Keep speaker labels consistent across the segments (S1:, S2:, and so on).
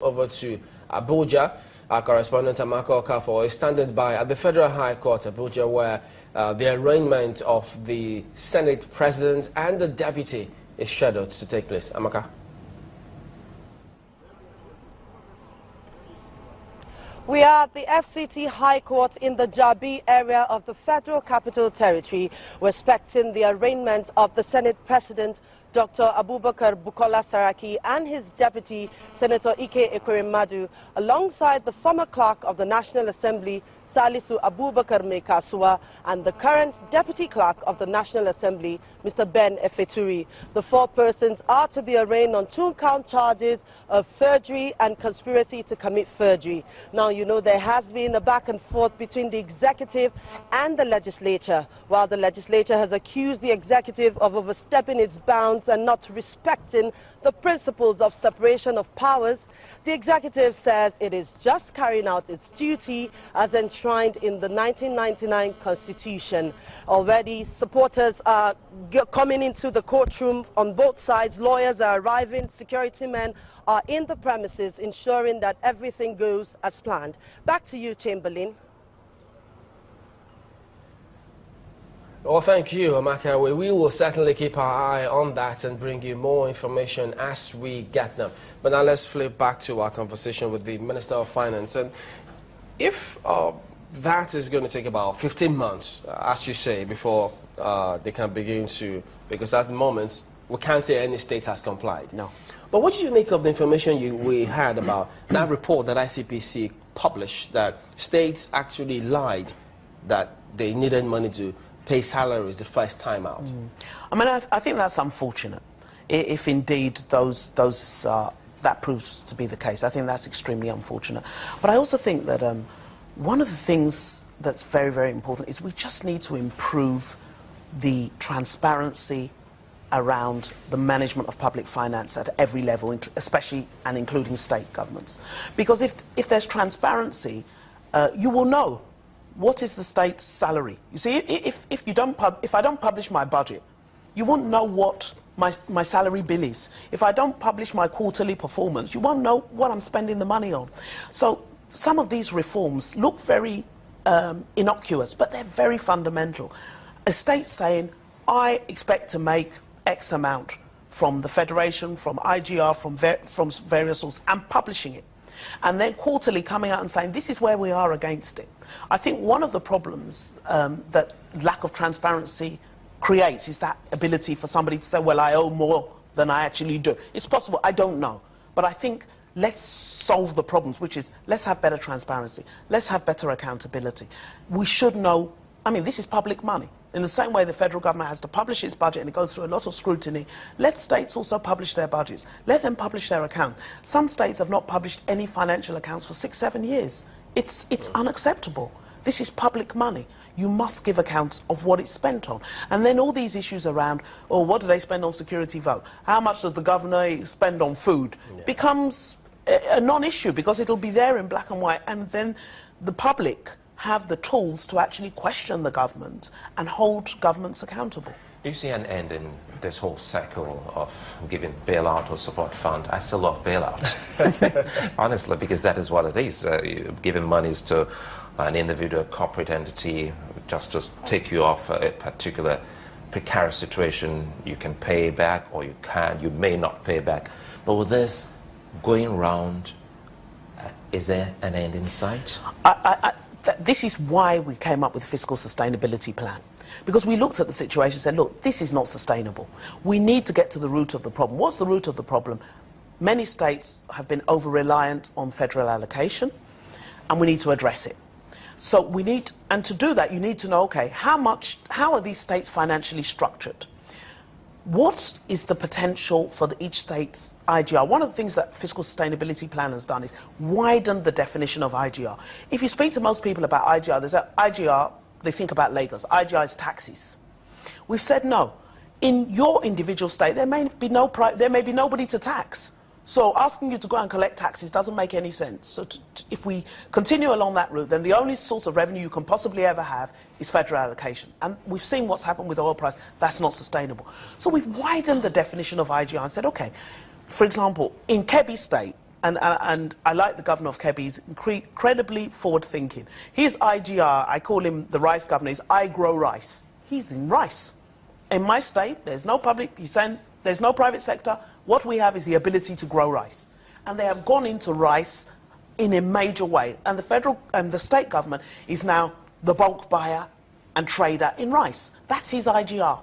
S1: Over to Abuja. Our correspondent Amaka Okafor is standing by at the Federal High Court, Abuja, where the arraignment of the Senate President and the Deputy is scheduled to take place. Amaka.
S2: We are at the FCT High Court in the Jabi area of the Federal Capital Territory. We're expecting the arraignment of the Senate President, Dr. Abubakar Bukola Saraki, and his deputy, Senator Ike Ekweremadu, alongside the former clerk of the National Assembly, Salisu Abubakar Mekasua, and the current deputy clerk of the National Assembly, Mr. Ben Efeturi. The four persons are to be arraigned on 2-count charges of forgery and conspiracy to commit forgery. Now, you know, there has been a back and forth between the executive and the legislature. While the legislature has accused the executive of overstepping its bounds and not respecting the principles of separation of powers, the executive says it is just carrying out its duty as enshrined in the 1999 Constitution. Already, supporters are coming into the courtroom on both sides. Lawyers are arriving, security men are in the premises, ensuring that everything goes as planned. Back to you, Chamberlain.
S1: Well, thank you, Amaka. We will certainly keep our eye on that and bring you more information as we get them. But now let's flip back to our conversation with the Minister of Finance. And if that is going to take about 15 months, as you say, before they can begin to, because at the moment, we can't say any state has complied.
S3: No.
S1: But what did you make of the information we had about that report that ICPC published, that states actually lied that they needed money to pay salaries the first time out?
S3: I mean, I think that's unfortunate. If indeed that proves to be the case, I think that's extremely unfortunate. But I also think that one of the things that's very, very important is we just need to improve the transparency around the management of public finance at every level, especially and including state governments. Because if there's transparency, you will know what is the state's salary. You see, if I don't publish my budget, you won't know what my salary bill is. If I don't publish my quarterly performance, you won't know what I'm spending the money on. So some of these reforms look very innocuous, but they're very fundamental. A state saying, I expect to make X amount from the Federation, from IGR, from various sources, and publishing it. And then quarterly coming out and saying, this is where we are against it. I think one of the problems that lack of transparency creates is that ability for somebody to say, well, I owe more than I actually do. It's possible, I don't know. But I think let's solve the problems, which is let's have better transparency. Let's have better accountability. We should know, I mean, this is public money. In the same way the federal government has to publish its budget and it goes through a lot of scrutiny, let states also publish their budgets. Let them publish their accounts. Some states have not published any financial accounts for 6-7 years. It's unacceptable. This is public money. You must give accounts of what it's spent on. And then all these issues around, oh, what do they spend on security vote? How much does the governor spend on food? Yeah. Becomes a non-issue because it'll be there in black and white, and then the public have the tools to actually question the government and hold governments accountable.
S4: Do you see an end in this whole cycle of giving bailout or support fund? I still love bailouts, honestly, because that is what it is. Giving monies to an individual corporate entity just to take you off a particular precarious situation. You can pay back or you can, you may not pay back. But with this going round, is there an end in sight?
S3: This is why we came up with the Fiscal Sustainability Plan. Because we looked at the situation and said, look, this is not sustainable. We need to get to the root of the problem. What's the root of the problem? Many states have been over-reliant on federal allocation, and we need to address it. So we need, and to do that, you need to know, okay, how are these states financially structured? What is the potential for each state's IGR? One of the things that Fiscal Sustainability Plan has done is widen the definition of IGR. If you speak to most people about IGR, there's a IGR, they think about Lagos. IGR is taxes. We've said no. In your individual state, there may be nobody to tax. So asking you to go and collect taxes doesn't make any sense. So if we continue along that route, then the only source of revenue you can possibly ever have is federal allocation. And we've seen what's happened with oil price. That's not sustainable. So we've widened the definition of IGR and said, okay, for example, in Kebbi State, and I like the governor of Kebbi. He's incredibly forward-thinking. His IGR, I call him the rice governor, is I grow rice. He's in rice. In my state, there's no he's saying there's no private sector. What we have is the ability to grow rice. And they have gone into rice in a major way. And the federal and the state government is now the bulk buyer and trader in rice. That's his IGR.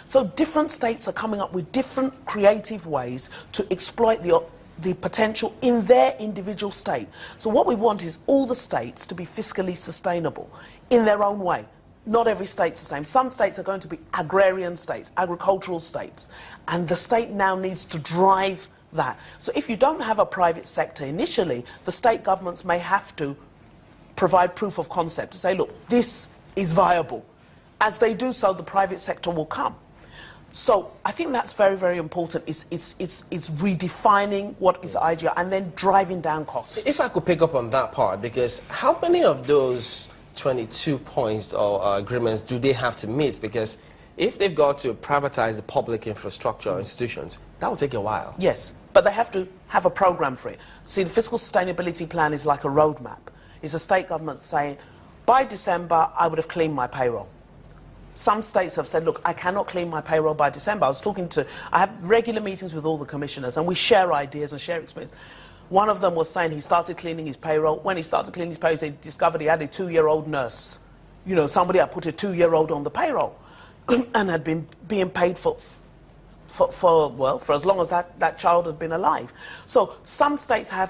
S3: So different states are coming up with different creative ways to exploit the potential in their individual state. So what we want is all the states to be fiscally sustainable in their own way. Not every state's the same. Some states are going to be agrarian states, agricultural states, and the state now needs to drive that. So if you don't have a private sector initially, the state governments may have to provide proof of concept to say, look, this is viable. As they do so, the private sector will come. So I think that's very, very important. It's redefining what is IGR and then driving down costs.
S1: If I could pick up on that part, because how many of those 22 points or agreements do they have to meet? Because if they've got to privatize the public infrastructure or institutions, that will take a while.
S3: Yes, but they have to have a program for it. See, the fiscal sustainability plan is like a roadmap. It's a state government saying, by December, I would have cleaned my payroll. Some states have said, look, I cannot clean my payroll by December. I have regular meetings with all the commissioners, and we share ideas and share experience. One of them was saying he started cleaning his payroll. When he started cleaning his payroll, he discovered he had a 2-year-old nurse. You know, somebody had put a 2-year-old on the payroll and had been being paid for as long as that child had been alive. So some states are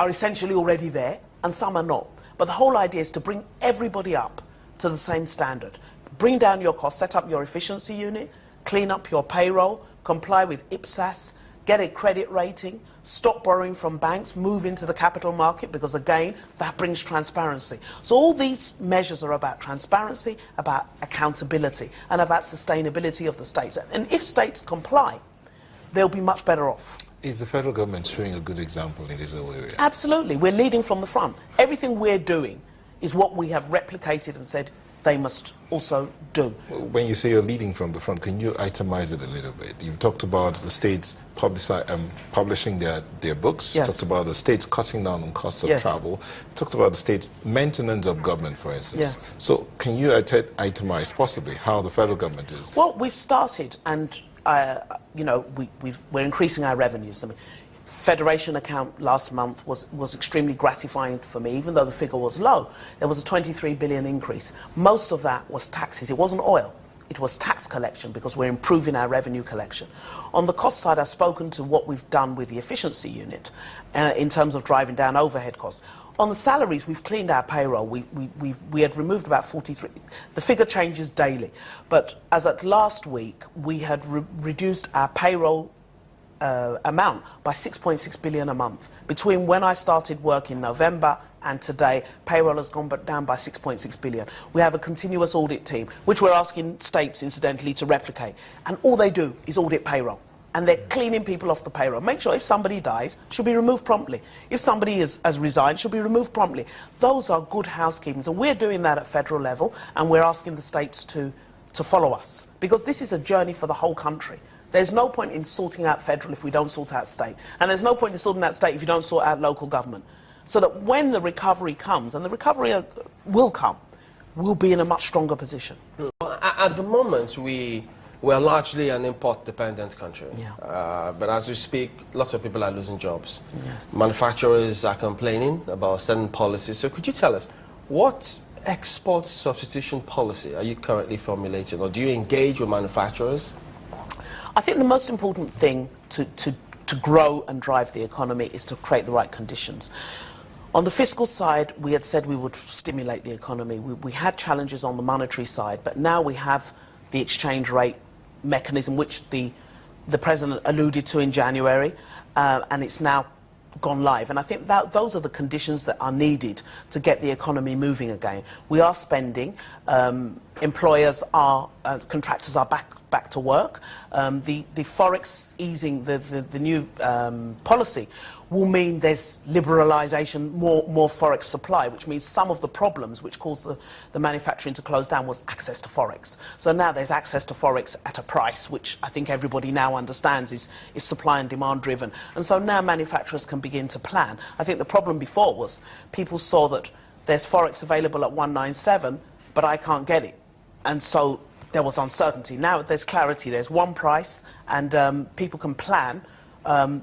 S3: essentially already there, and some are not. But the whole idea is to bring everybody up to the same standard. Bring down your costs, set up your efficiency unit, clean up your payroll, comply with IPSAS, get a credit rating, stop borrowing from banks, move into the capital market, because again, that brings transparency. So all these measures are about transparency, about accountability, and about sustainability of the states. And if states comply, they'll be much better off.
S5: Is the federal government showing a good example in this whole area?
S3: Absolutely. We're leading from the front. Everything we're doing is what we have replicated and said they must also do.
S5: When you say you're leading from the front, can you itemize it a little bit? You've talked about the states publishing their books.
S3: Yes.
S5: Talked about the states cutting down on costs of
S3: Yes.
S5: travel. Talked about the states maintenance of government, for instance.
S3: Yes.
S5: So can you itemize possibly how the federal government is?
S3: Well, we've started, and we're increasing our revenues. I mean, Federation account last month was extremely gratifying for me, even though the figure was low. There was a 23 billion increase. Most of that was taxes. It wasn't oil. It was tax collection, because we're improving our revenue collection. On the cost side, I've spoken to what we've done with the efficiency unit in terms of driving down overhead costs. On the salaries, we've cleaned our payroll. We had removed about 43. The figure changes daily. But as at last week, we had reduced our payroll amount by 6.6 billion a month. Between when I started work in November and today, payroll has gone down by 6.6 billion. We have a continuous audit team, which we're asking states, incidentally, to replicate. And all they do is audit payroll. And they're cleaning people off the payroll. Make sure if somebody dies, should be removed promptly. If somebody has resigned, should be removed promptly. Those are good housekeeping. So we're doing that at federal level, and we're asking the states to follow us. Because this is a journey for the whole country. There's no point in sorting out federal if we don't sort out state. And there's no point in sorting out state if you don't sort out local government. So that when the recovery comes, and the recovery will come, we'll be in a much stronger position.
S1: Well, at the moment, we're largely an import-dependent country.
S3: Yeah.
S1: But as we speak, lots of people are losing jobs.
S3: Yes.
S1: Manufacturers are complaining about certain policies. So could you tell us, what export substitution policy are you currently formulating, or do you engage with manufacturers?
S3: I think the most important thing to grow and drive the economy is to create the right conditions. On the fiscal side, we had said we would stimulate the economy. We had challenges on the monetary side, but now we have the exchange rate mechanism, which the President alluded to in January, and it's now gone live. And I think that those are the conditions that are needed to get the economy moving again. We are spending. employers are, contractors are back to work. The Forex easing, the new policy will mean there's liberalisation, more Forex supply, which means some of the problems which caused the manufacturing to close down was access to Forex. So now there's access to Forex at a price, which I think everybody now understands is supply and demand driven. And so now manufacturers can begin to plan. I think the problem before was people saw that there's Forex available at 197, but I can't get it. And so there was uncertainty. Now there's clarity, there's one price, and people can plan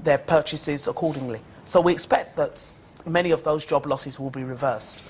S3: their purchases accordingly. So we expect that many of those job losses will be reversed.